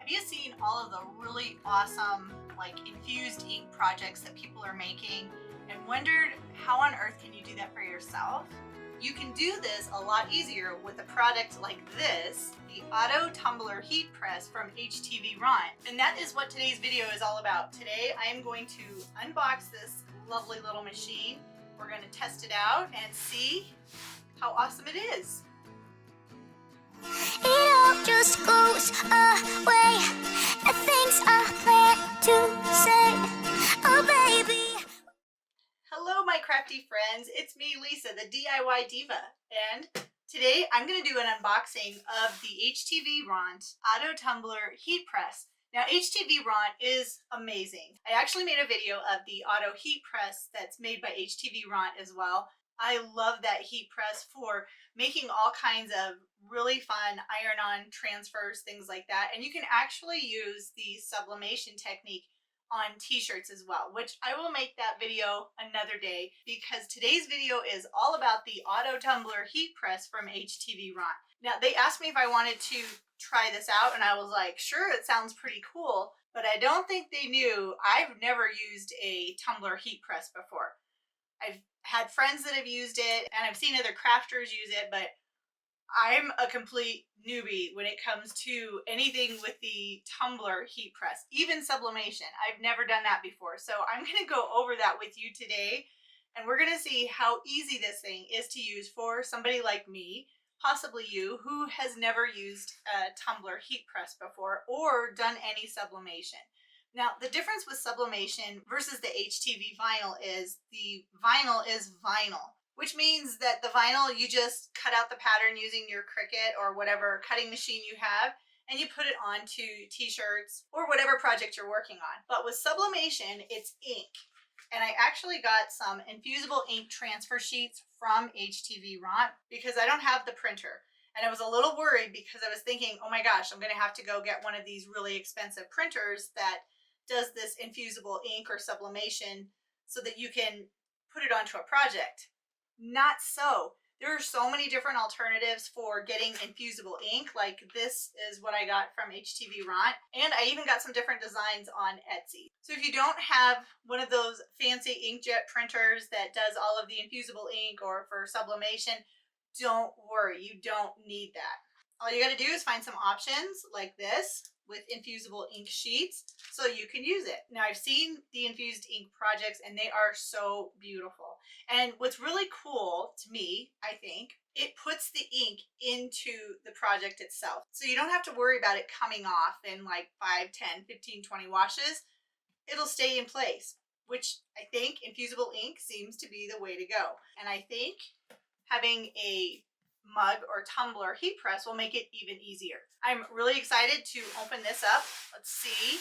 Have you seen all of the really awesome like infused ink projects that people are making and wondered how on earth can you do that for yourself? You can do this a lot easier with a product like this, the Auto Tumbler Heat Press from HTVRONT. And that is what today's video is all about. Today I am going to unbox this lovely little machine. We're going to test it out and see how awesome it is. It all just goes away. The things I plan to say. Oh baby. Hello my crafty friends, it's me Lisa, the DIY Diva, and today I'm going to do an unboxing of the HTVRONT Auto Tumbler Heat Press. Now HTVRONT is amazing. I actually made a video of the Auto Heat Press that's made by HTVRONT as well. I love that heat press for making all kinds of really fun iron-on transfers, things like that. And you can actually use the sublimation technique on t-shirts as well, which I will make that video another day because today's video is all about the Auto Tumbler Heat Press from HTVRONT. Now they asked me if I wanted to try this out and I was like, sure, it sounds pretty cool, but I don't think they knew I've never used a tumbler heat press before. I've had friends that have used it and I've seen other crafters use it, but I'm a complete newbie when it comes to anything with the tumbler heat press, even sublimation. I've never done that before. So I'm going to go over that with you today and we're going to see how easy this thing is to use for somebody like me, possibly you, who has never used a tumbler heat press before or done any sublimation. Now, the difference with sublimation versus the HTV vinyl is the vinyl is vinyl, which means that the vinyl, you just cut out the pattern using your Cricut or whatever cutting machine you have, and you put it onto t-shirts or whatever project you're working on. But with sublimation, it's ink. And I actually got some infusible ink transfer sheets from HTVRONT because I don't have the printer. And I was a little worried because I was thinking, oh my gosh, I'm going to have to go get one of these really expensive printers that does this infusible ink or sublimation so that you can put it onto a project. Not so. There are so many different alternatives for getting infusible ink. Like this is what I got from HTVRONT, and I even got some different designs on Etsy. So if you don't have one of those fancy inkjet printers that does all of the infusible ink or for sublimation, don't worry, you don't need that. All you got to do is find some options like this with infusible ink sheets so you can use it. Now I've seen the infused ink projects and they are so beautiful. And what's really cool to me, I think, it puts the ink into the project itself. So you don't have to worry about it coming off in like 5, 10, 15, 20 washes. It'll stay in place, which I think infusible ink seems to be the way to go. And I think having a mug or tumbler heat press will make it even easier. I'm really excited to open this up. Let's see.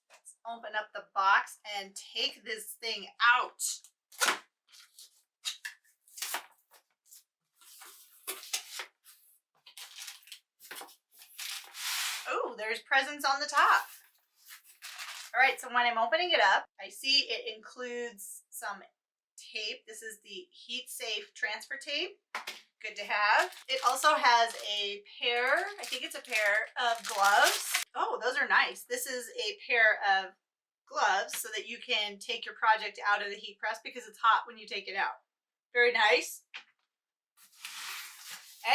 Let's open up the box and take this thing out. Oh, there's presents on the top. All right, so when I'm opening it up, I see it includes some tape. This is the heat safe transfer tape. Good to have. It also has a pair, I think it's a pair of gloves. Oh, those are nice. This is a pair of gloves so that you can take your project out of the heat press because it's hot when you take it out. Very nice.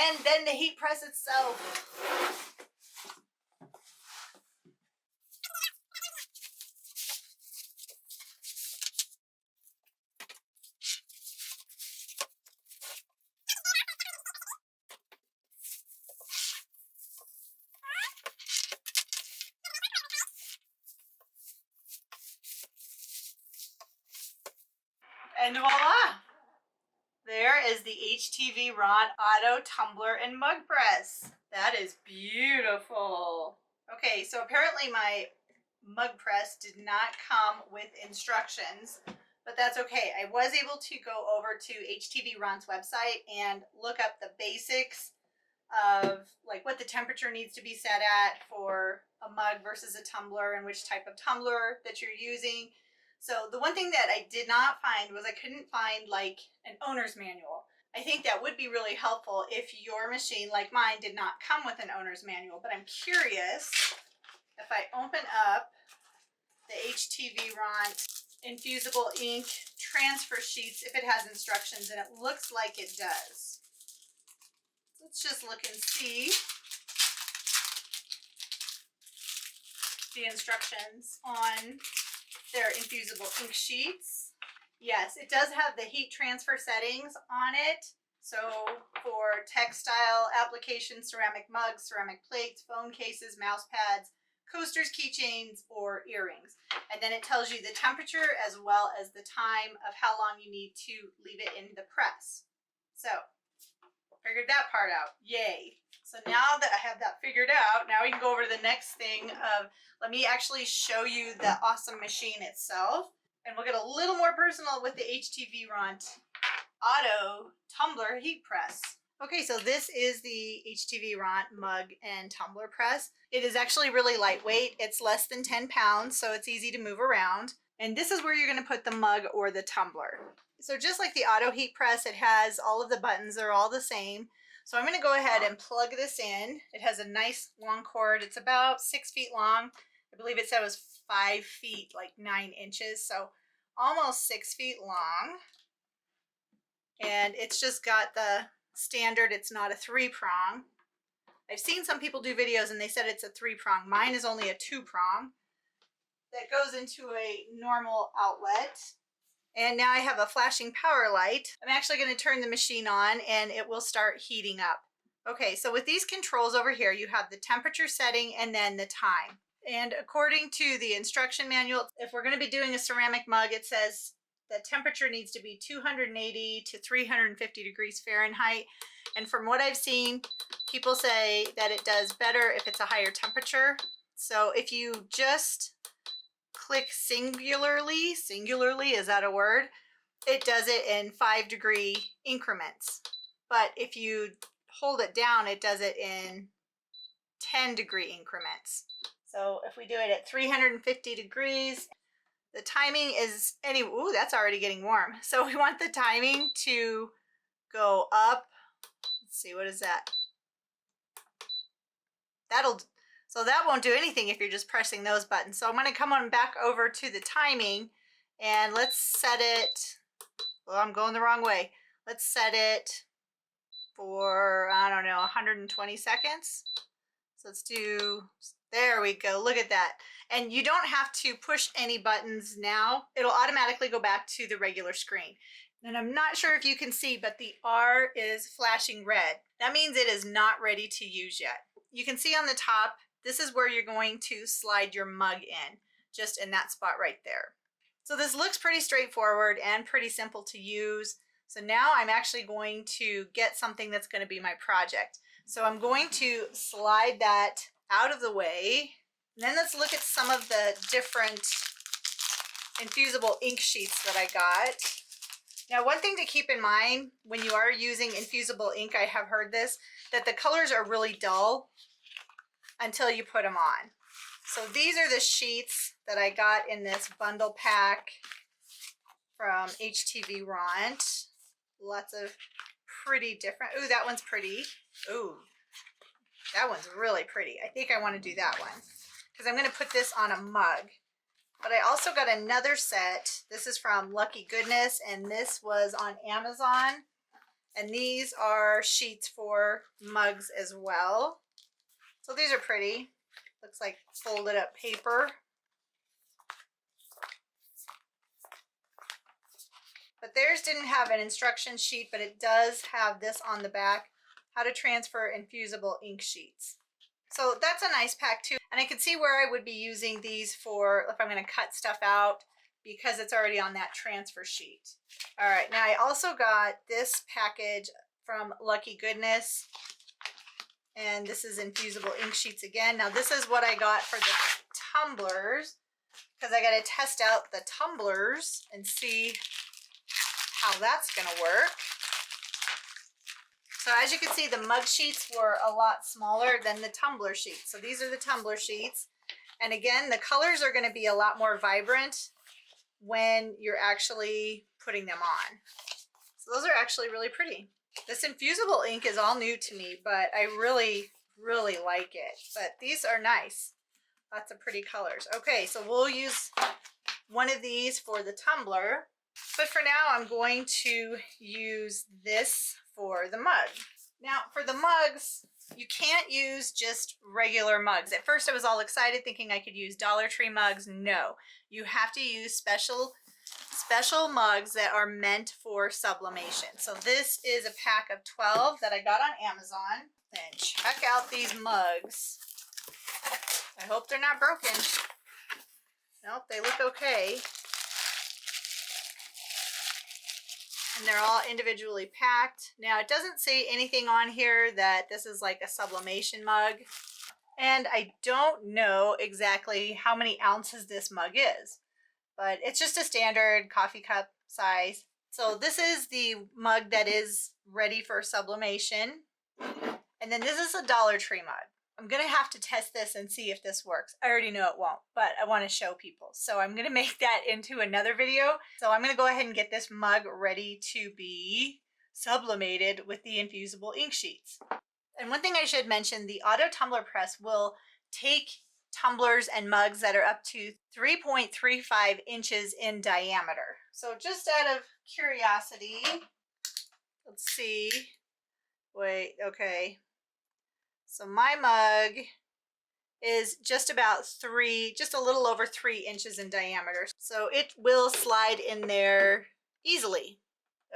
And then the heat press itself. And voila! There is the HTVRONT Auto Tumbler and Mug Press. That is beautiful. Okay, so apparently my mug press did not come with instructions, but that's okay. I was able to go over to HTVRONT's website and look up the basics of like what the temperature needs to be set at for a mug versus a tumbler and which type of tumbler that you're using. So the one thing that I did not find was I couldn't find like an owner's manual. I think that would be really helpful if your machine, like mine, did not come with an owner's manual. But I'm curious if I open up the HTVRONT infusible ink transfer sheets, if it has instructions, and it looks like it does. Let's just look and see the instructions on their infusible ink sheets. Yes, it does have the heat transfer settings on it. So for textile applications, ceramic mugs, ceramic plates, phone cases, mouse pads, coasters, keychains, or earrings. And then it tells you the temperature as well as the time of how long you need to leave it in the press. So figured that part out. Yay. So now that I have that figured out, now we can go over to the next thing of, let me actually show you the awesome machine itself. And we'll get a little more personal with the HTVRONT Auto Tumbler Heat Press. Okay, so this is the HTVRONT mug and tumbler press. It is actually really lightweight. It's less than 10 pounds, so it's easy to move around. And this is where you're going to put the mug or the tumbler. So just like the auto heat press, it has all of the buttons. They're all the same. So I'm going to go ahead and plug this in. It has a nice long cord. It's about 6 feet long. I believe it said it was 5 feet, like 9 inches. So almost 6 feet long. And it's just got the standard, it's not a 3-prong. I've seen some people do videos and they said it's a 3-prong. Mine is only a 2-prong that goes into a normal outlet. And now I have a flashing power light. I'm actually going to turn the machine on and it will start heating up. Okay, so with these controls over here, you have the temperature setting and then the time. And according to the instruction manual, if we're going to be doing a ceramic mug, it says the temperature needs to be 280 to 350 degrees Fahrenheit. And from what I've seen, people say that it does better if it's a higher temperature. So if you just click singularly, is that a word? It does it in 5-degree increments. But if you hold it down, it does it in 10-degree increments. So if we do it at 350 degrees, the timing is ooh, that's already getting warm. So we want the timing to go up. Let's see, what is that? So that won't do anything if you're just pressing those buttons. So I'm going to come on back over to the timing and let's set it, well, I'm going the wrong way. Let's set it for, I don't know, 120 seconds. So let's do, there we go, look at that. And you don't have to push any buttons now. It'll automatically go back to the regular screen. And I'm not sure if you can see, but the R is flashing red. That means it is not ready to use yet. You can see on the top, this is where you're going to slide your mug in, just in that spot right there. So this looks pretty straightforward and pretty simple to use. So now I'm actually going to get something that's going to be my project. So I'm going to slide that out of the way. And then let's look at some of the different infusible ink sheets that I got. Now, one thing to keep in mind when you are using infusible ink, I have heard this, that the colors are really dull until you put them on. So these are the sheets that I got in this bundle pack from HTVRONT. Lots of pretty different, ooh, that one's pretty. Ooh, that one's really pretty. I think I want to do that one because I'm going to put this on a mug. But I also got another set. This is from Lucky Goodness, and this was on Amazon. And these are sheets for mugs as well. So these are pretty. Looks like folded up paper. But theirs didn't have an instruction sheet, but it does have this on the back, how to transfer infusible ink sheets. So that's a nice pack too. And I can see where I would be using these for if I'm going to cut stuff out because it's already on that transfer sheet. All right, now I also got this package from Lucky Goodness. And this is infusible ink sheets again. Now this is what I got for the tumblers because I got to test out the tumblers and see how that's going to work. So as you can see, the mug sheets were a lot smaller than the tumbler sheets. So these are the tumbler sheets. And again, the colors are going to be a lot more vibrant when you're actually putting them on. So those are actually really pretty. This infusible ink is all new to me, but I really, really like it. But these are nice. Lots of pretty colors. Okay, so we'll use one of these for the tumbler. But for now, I'm going to use this for the mug. Now, for the mugs, you can't use just regular mugs. At first, I was all excited thinking I could use Dollar Tree mugs. No, you have to use special mugs that are meant for sublimation. So this is a pack of 12 that I got on Amazon. And check out these mugs. I hope they're not broken. Nope, they look okay. And they're all individually packed. Now, it doesn't say anything on here that this is like a sublimation mug. And I don't know exactly how many ounces this mug is, but it's just a standard coffee cup size. So this is the mug that is ready for sublimation. And then this is a Dollar Tree mug. I'm gonna have to test this and see if this works. I already know it won't, but I wanna show people. So I'm gonna make that into another video. So I'm gonna go ahead and get this mug ready to be sublimated with the infusible ink sheets. And one thing I should mention, the auto tumbler press will take tumblers and mugs that are up to 3.35 inches in diameter. So just out of curiosity, let's see. Wait, okay. So my mug is just a little over 3 inches in diameter. So it will slide in there easily.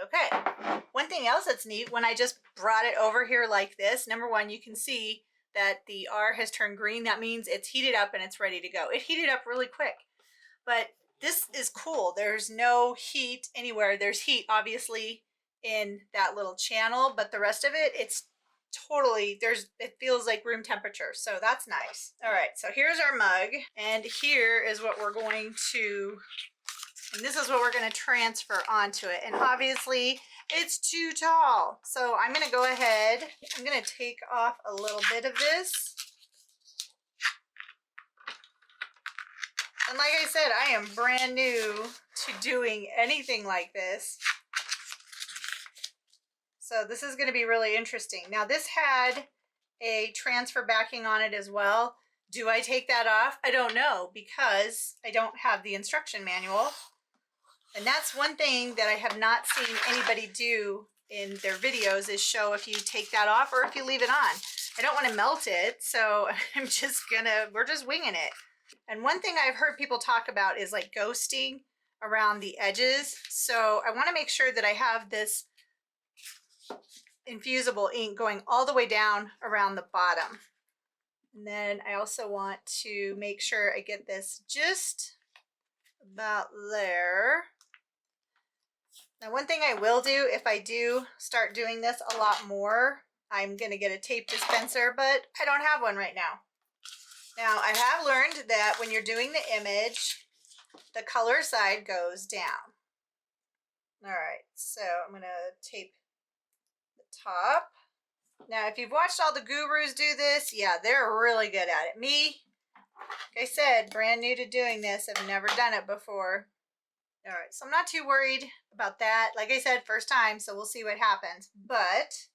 Okay. One thing else that's neat, when I just brought it over here like this, number one, you can see that the R has turned green. That means it's heated up and it's ready to go. It heated up really quick. But this is cool. There's no heat anywhere. There's heat, obviously, in that little channel, but the rest of it, it's totally, it feels like room temperature, so that's nice. All right, so here's our mug, and here is what we're going to, and this is what we're going to transfer onto it. And obviously it's too tall, so I'm going to go ahead, I'm going to take off a little bit of this. And like I said, I am brand new to doing anything like this. So this is going to be really interesting. Now this had a transfer backing on it as well. Do I take that off? I don't know, because I don't have the instruction manual. And that's one thing that I have not seen anybody do in their videos, is show if you take that off or if you leave it on. I don't want to melt it, so we're just winging it. And one thing I've heard people talk about is like ghosting around the edges. So I want to make sure that I have this infusible ink going all the way down around the bottom. And then I also want to make sure I get this just about there. Now, one thing I will do if I do start doing this a lot more, I'm going to get a tape dispenser, but I don't have one right now. Now, I have learned that when you're doing the image, the color side goes down. All right, so I'm going to tape the top. Now, if you've watched all the gurus do this, yeah, they're really good at it. Me, like I said, brand new to doing this. I've never done it before. All right, so I'm not too worried about that. Like I said, first time, so we'll see what happens. But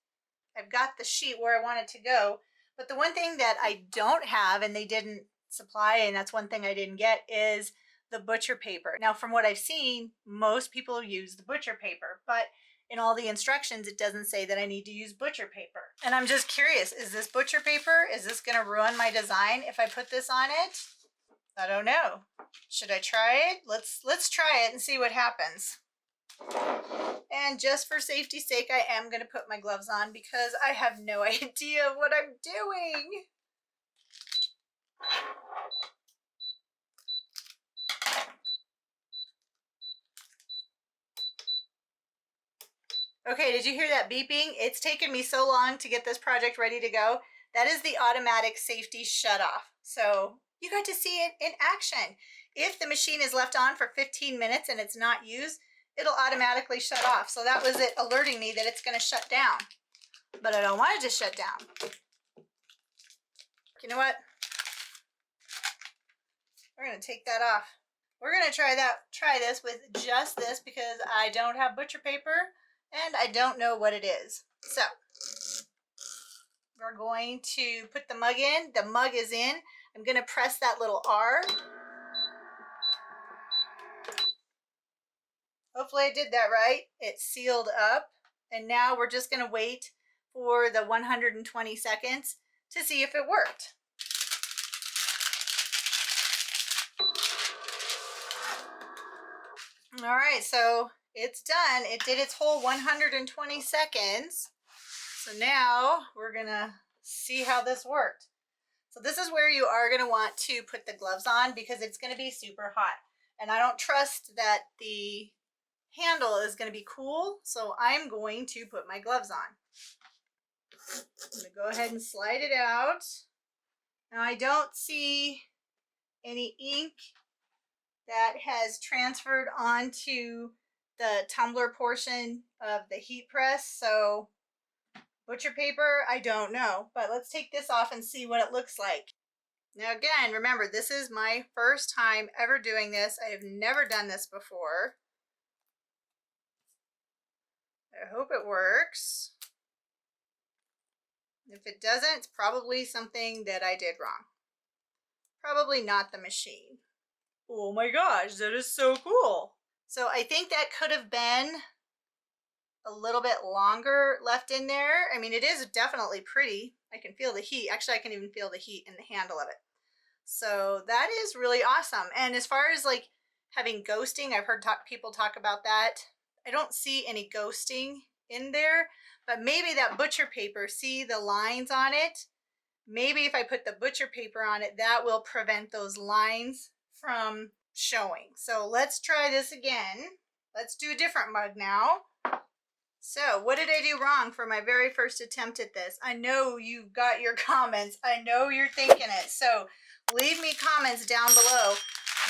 I've got the sheet where I want it to go. But the one thing that I don't have, and they didn't supply, and that's one thing I didn't get, is the butcher paper. Now, from what I've seen, most people use the butcher paper, but in all the instructions, it doesn't say that I need to use butcher paper. And I'm just curious, is this butcher paper? Is this gonna ruin my design if I put this on it? I don't know. Should I try it? Let's try it and see what happens. And just for safety's sake, I am gonna put my gloves on because I have no idea what I'm doing. Okay, did you hear that beeping? It's taken me so long to get this project ready to go. That is the automatic safety shutoff. So you got to see it in action. If the machine is left on for 15 minutes and it's not used, it'll automatically shut off. So that was it alerting me that it's going to shut down. But I don't want it to shut down. You know what? We're going to take that off. We're going to try this with just this because I don't have butcher paper and I don't know what it is. So we're going to put the mug in. The mug is in. I'm going to press that little R. Hopefully I did that right. It's sealed up. And now we're just going to wait for the 120 seconds to see if it worked. All right, so it's done. It did its whole 120 seconds. So now we're gonna see how this worked. So this is where you are gonna want to put the gloves on because it's gonna be super hot. And I don't trust that the handle is gonna be cool, so I'm going to put my gloves on. I'm gonna go ahead and slide it out. Now I don't see any ink that has transferred onto the tumbler portion of the heat press, so butcher paper, I don't know, but let's take this off and see what it looks like. Now again, remember, this is my first time ever doing this. I have never done this before. I hope it works. If it doesn't, it's probably something that I did wrong. Probably not the machine. Oh my gosh, that is so cool. So I think that could have been a little bit longer left in there. I mean, it is definitely pretty. I can feel the heat. Actually, I can even feel the heat in the handle of it. So that is really awesome. And as far as like having ghosting, I've heard people talk about that. I don't see any ghosting in there, but maybe that butcher paper, see the lines on it? Maybe if I put the butcher paper on it, that will prevent those lines from showing. So let's try this again. Let's do a different mug now. So what did I do wrong for my very first attempt at this? I know you've got your comments. I know you're thinking it. So leave me comments down below.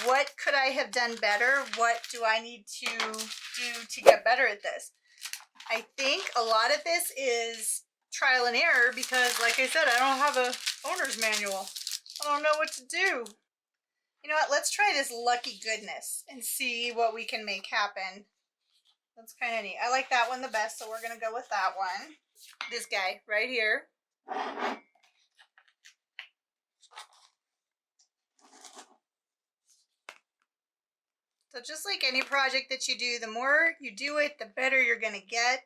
What could I have done better? What do I need to do to get better at this? I think a lot of this is trial and error because, like I said, I don't have a owner's manual. I don't know what to do. You know what? Let's try this lucky goodness and see what we can make happen. That's kind of neat. I like that one the best, so we're going to go with that one. This guy right here. So just like any project that you do, the more you do it, the better you're going to get.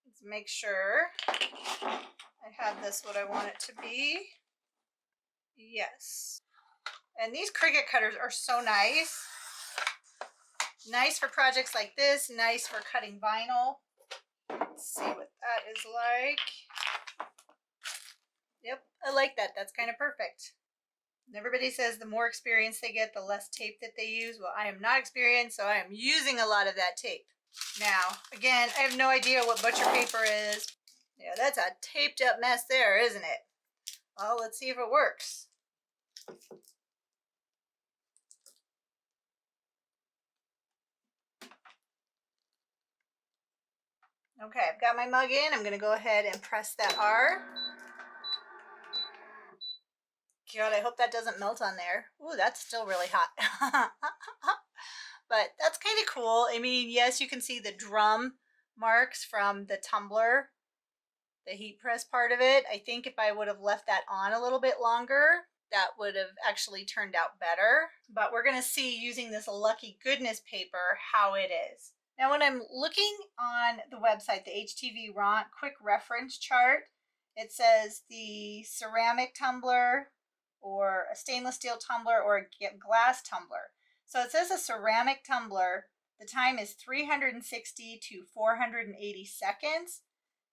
Let's make sure I have this what I want it to be. Yes. And these Cricut cutters are so nice. Nice for projects like this, nice for cutting vinyl. Let's see what that is like. Yep, I like that. That's kind of perfect. And everybody says the more experience they get, the less tape that they use. Well, I am not experienced, so I am using a lot of that tape. Now, again, I have no idea what butcher paper is. Yeah, that's a taped up mess there, isn't it? Well, let's see if it works. Okay, I've got my mug in. I'm going to go ahead and press that R. God, I hope that doesn't melt on there. Ooh, that's still really hot. But that's kind of cool. I mean, yes, you can see the drum marks from the tumbler, the heat press part of it. I think if I would have left that on a little bit longer, that would have actually turned out better. But we're going to see using this lucky goodness paper how it is. Now, when I'm looking on the website, the HTVRONT quick reference chart, it says the ceramic tumbler or a stainless steel tumbler or a glass tumbler. So it says a ceramic tumbler, the time is 360 to 480 seconds,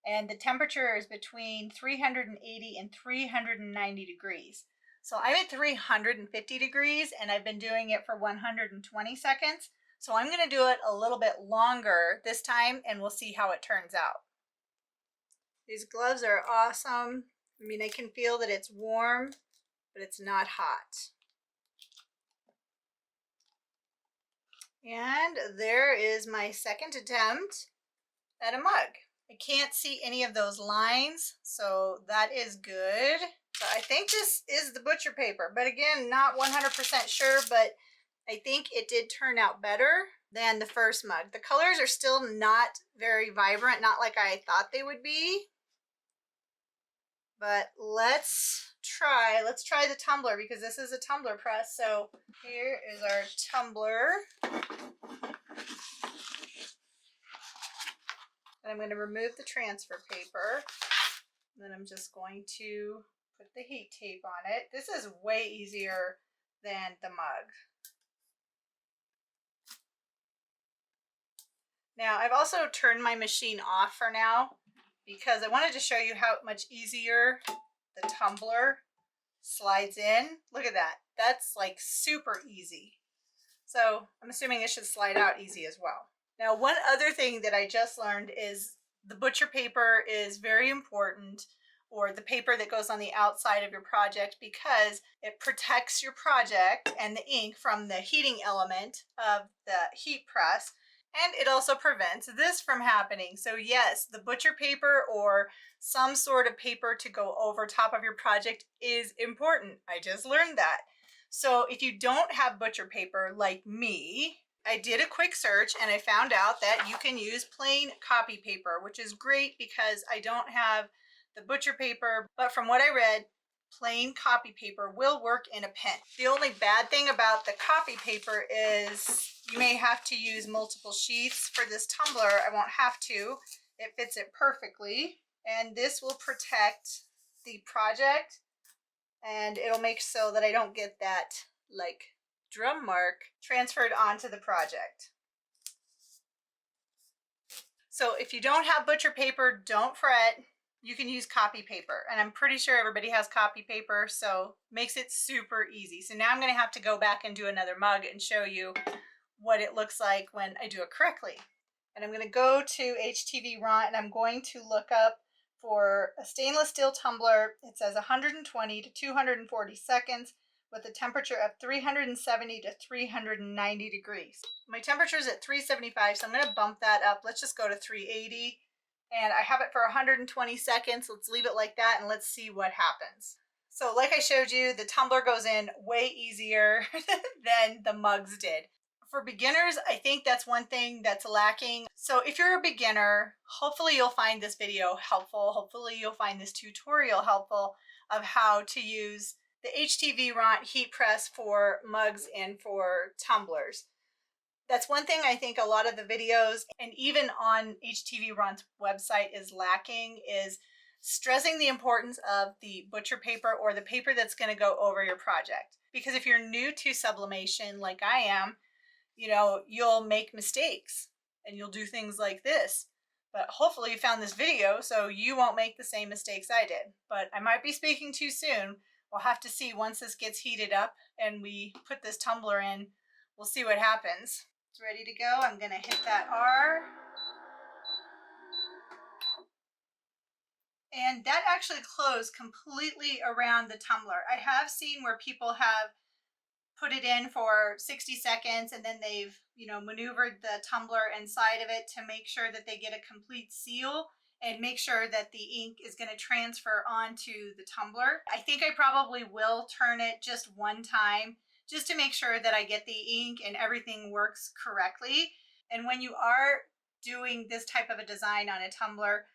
and the temperature is between 380 and 390 degrees. So I'm at 350 degrees, and I've been doing it for 120 seconds. So I'm going to do it a little bit longer this time, and we'll see how it turns out. These gloves are awesome. I mean, I can feel that it's warm, but it's not hot. And there is my second attempt at a mug. I can't see any of those lines, so that is good. So I think this is the butcher paper, but again, not 100% sure, but I think it did turn out better. than the first mug. The colors are still not very vibrant, not like I thought they would be. But let's try the tumbler, because this is a tumbler press. So here is our tumbler. And I'm going to remove the transfer paper. Then I'm just going to put the heat tape on it. This is way easier than the mug. Now, I've also turned my machine off for now because I wanted to show you how much easier the tumbler slides in. Look at that. That's like super easy. So I'm assuming it should slide out easy as well. Now, one other thing that I just learned is the butcher paper is very important, or the paper that goes on the outside of your project, because it protects your project and the ink from the heating element of the heat press. And it also prevents this from happening. So yes, the butcher paper or some sort of paper to go over top of your project is important. I just learned that. So if you don't have butcher paper like me, I did a quick search and I found out that you can use plain copy paper, which is great because I don't have the butcher paper. But from what I read, plain copy paper will work in a pinch. The only bad thing about the copy paper is you may have to use multiple sheets. For this tumbler, I won't have to. It fits it perfectly. And this will protect the project, and it'll make so that I don't get that like drum mark transferred onto the project. So if you don't have butcher paper, don't fret. You can use copy paper, and I'm pretty sure everybody has copy paper, so makes it super easy. So now I'm going to have to go back and do another mug and show you what it looks like when I do it correctly. And I'm going to go to HTVRONT and I'm going to look up for a stainless steel tumbler. It says 120 to 240 seconds with a temperature of 370 to 390 degrees. My temperature is at 375, so I'm going to bump that up. Let's just go to 380. And I have it for 120 seconds. Let's leave it like that and let's see what happens. So like I showed you, the tumbler goes in way easier than the mugs did. For beginners, I think that's one thing that's lacking. So if you're a beginner, hopefully you'll find this video helpful. Hopefully you'll find this tutorial helpful of how to use the HTVRONT heat press for mugs and for tumblers. That's one thing I think a lot of the videos and even on HTVRONT's website is lacking, is stressing the importance of the butcher paper or the paper that's going to go over your project. Because if you're new to sublimation like I am, you know, you'll make mistakes and you'll do things like this. But hopefully you found this video so you won't make the same mistakes I did. But I might be speaking too soon. We'll have to see once this gets heated up and we put this tumbler in. We'll see what happens. It's ready to go. I'm going to hit that R. And that actually closed completely around the tumbler. I have seen where people have put it in for 60 seconds and then they've, you know, maneuvered the tumbler inside of it to make sure that they get a complete seal and make sure that the ink is going to transfer onto the tumbler. I think I probably will turn it just one time just to make sure that I get the ink and everything works correctly. And when you are doing this type of a design on a tumbler,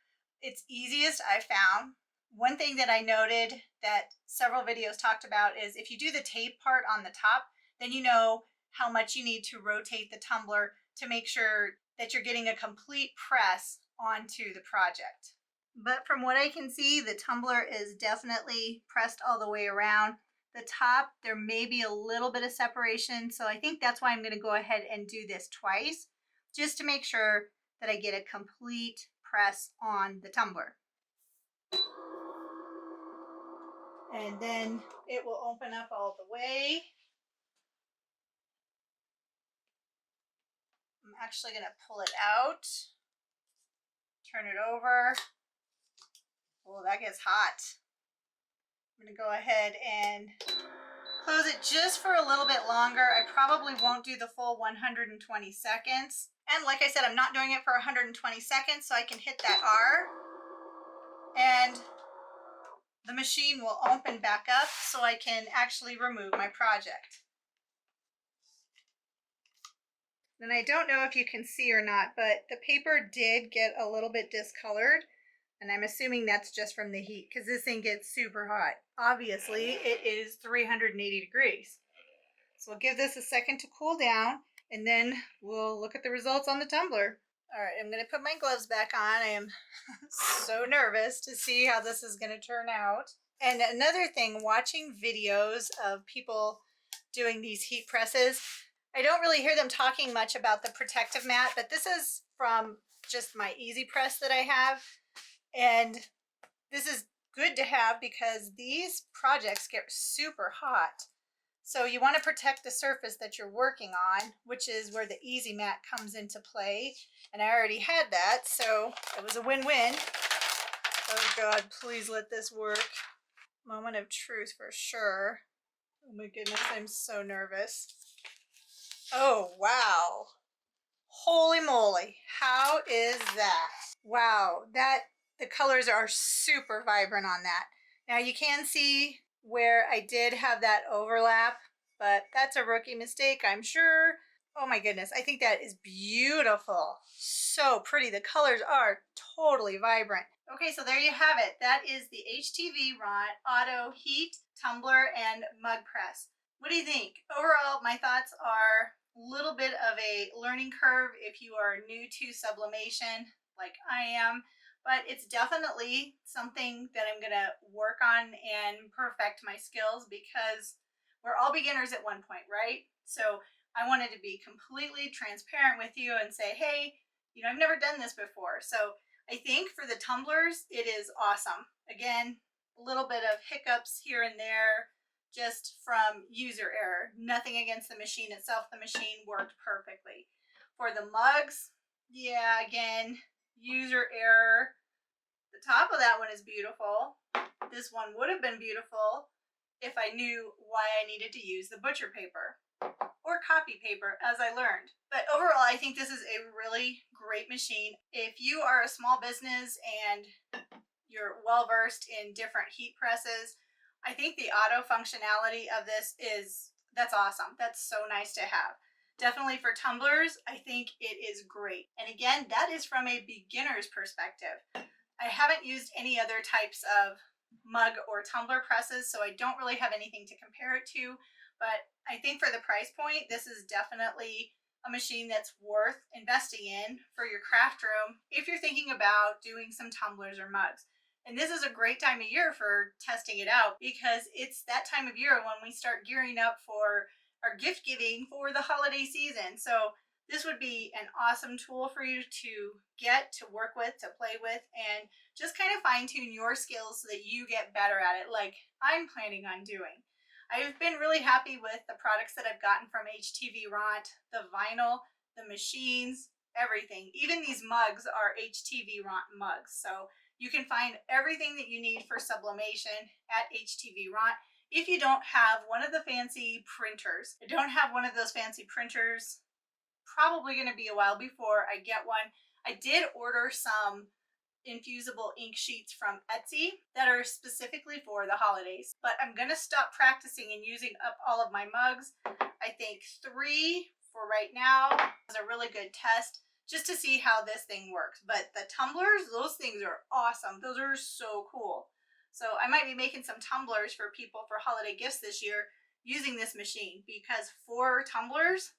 it's easiest, I found. One thing that I noted that several videos talked about is if you do the tape part on the top, then you know how much you need to rotate the tumbler to make sure that you're getting a complete press onto the project. But from what I can see, the tumbler is definitely pressed all the way around. The top, there may be a little bit of separation, so I think that's why I'm going to go ahead and do this twice, just to make sure that I get a complete press on the tumbler. And then it will open up all the way. I'm actually going to pull it out, turn it over. Oh, that gets hot. I'm going to go ahead and close it just for a little bit longer. I probably won't do the full 120 seconds. And like I said, I'm not doing it for 120 seconds, so I can hit that R. And the machine will open back up so I can actually remove my project. And I don't know if you can see or not, but the paper did get a little bit discolored. And I'm assuming that's just from the heat because this thing gets super hot. Obviously, it is 380 degrees. So we'll give this a second to cool down and then we'll look at the results on the tumbler. All right, I'm going to put my gloves back on. I am so nervous to see how this is going to turn out. And another thing, watching videos of people doing these heat presses, I don't really hear them talking much about the protective mat, but this is from just my easy press that I have. And this is good to have because these projects get super hot. So you want to protect the surface that you're working on, which is where the easy mat comes into play. And I already had that, so it was a win-win. Oh God, please let this work. Moment of truth for sure. Oh my goodness, I'm so nervous. Oh, wow. Holy moly. How is that? Wow, the colors are super vibrant on that. Now you can see where I did have that overlap, but that's a rookie mistake, I'm sure. Oh my goodness, I think that is beautiful. So pretty. The colors are totally vibrant. Okay, so there you have it. That is the HTVRONT Auto Heat, Tumbler, and Mug Press. What do you think? Overall, my thoughts are a little bit of a learning curve if you are new to sublimation like I am, but it's definitely something that I'm gonna work on and perfect my skills because we're all beginners at one point, right? So I wanted to be completely transparent with you and say, hey, I've never done this before. So I think for the tumblers, it is awesome. Again, a little bit of hiccups here and there, just from user error. Nothing against the machine itself. The machine worked perfectly. For the mugs, yeah, again, user error. The top of that one is beautiful. This one would have been beautiful if I knew why I needed to use the butcher paper or copy paper as I learned. But overall, I think this is a really great machine. If you are a small business and you're well versed in different heat presses, I think the auto functionality of this that's awesome. That's so nice to have. Definitely for tumblers, I think it is great. And again, that is from a beginner's perspective. I haven't used any other types of mug or tumbler presses, so I don't really have anything to compare it to. But I think for the price point, this is definitely a machine that's worth investing in for your craft room if you're thinking about doing some tumblers or mugs. And this is a great time of year for testing it out because it's that time of year when we start gearing up for our gift giving for the holiday season. So this would be an awesome tool for you to get, to work with, to play with, and just kind of fine tune your skills so that you get better at it like I'm planning on doing. I've been really happy with the products that I've gotten from HTVRONT, the vinyl, the machines, everything. Even these mugs are HTVRONT mugs. So you can find everything that you need for sublimation at HTVRONT. If you don't have one of the fancy printers, I don't have one of those fancy printers. Probably going to be a while before I get one. I did order some infusible ink sheets from Etsy that are specifically for the holidays, but I'm going to stop practicing and using up all of my mugs. I think 3 for right now is a really good test just to see how this thing works. But the tumblers, those things are awesome. Those are so cool. So I might be making some tumblers for people for holiday gifts this year using this machine because for tumblers,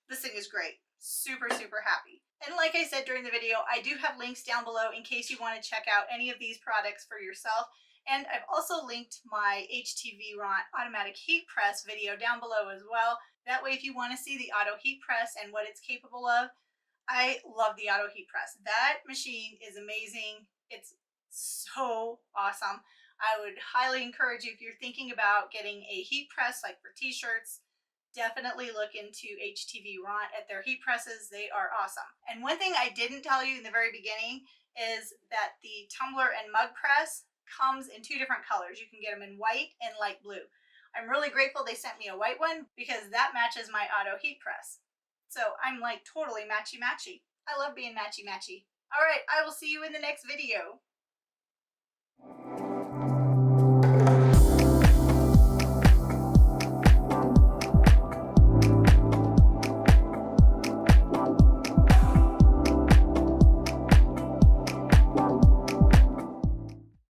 this thing is great. Super, super happy. And like I said during the video, I do have links down below in case you want to check out any of these products for yourself. And I've also linked my HTVRONT automatic heat press video down below as well. That way, if you want to see the auto heat press and what it's capable of, I love the auto heat press. That machine is amazing. It's so awesome. I would highly encourage you, if you're thinking about getting a heat press like for t-shirts, definitely look into HTVRONT at their heat presses. They are awesome. And one thing I didn't tell you in the very beginning is that the tumbler and mug press comes in 2 different colors. You can get them in white and light blue. I'm really grateful they sent me a white one because that matches my auto heat press. So I'm like totally matchy-matchy. I love being matchy-matchy. All right, I will see you in the next video.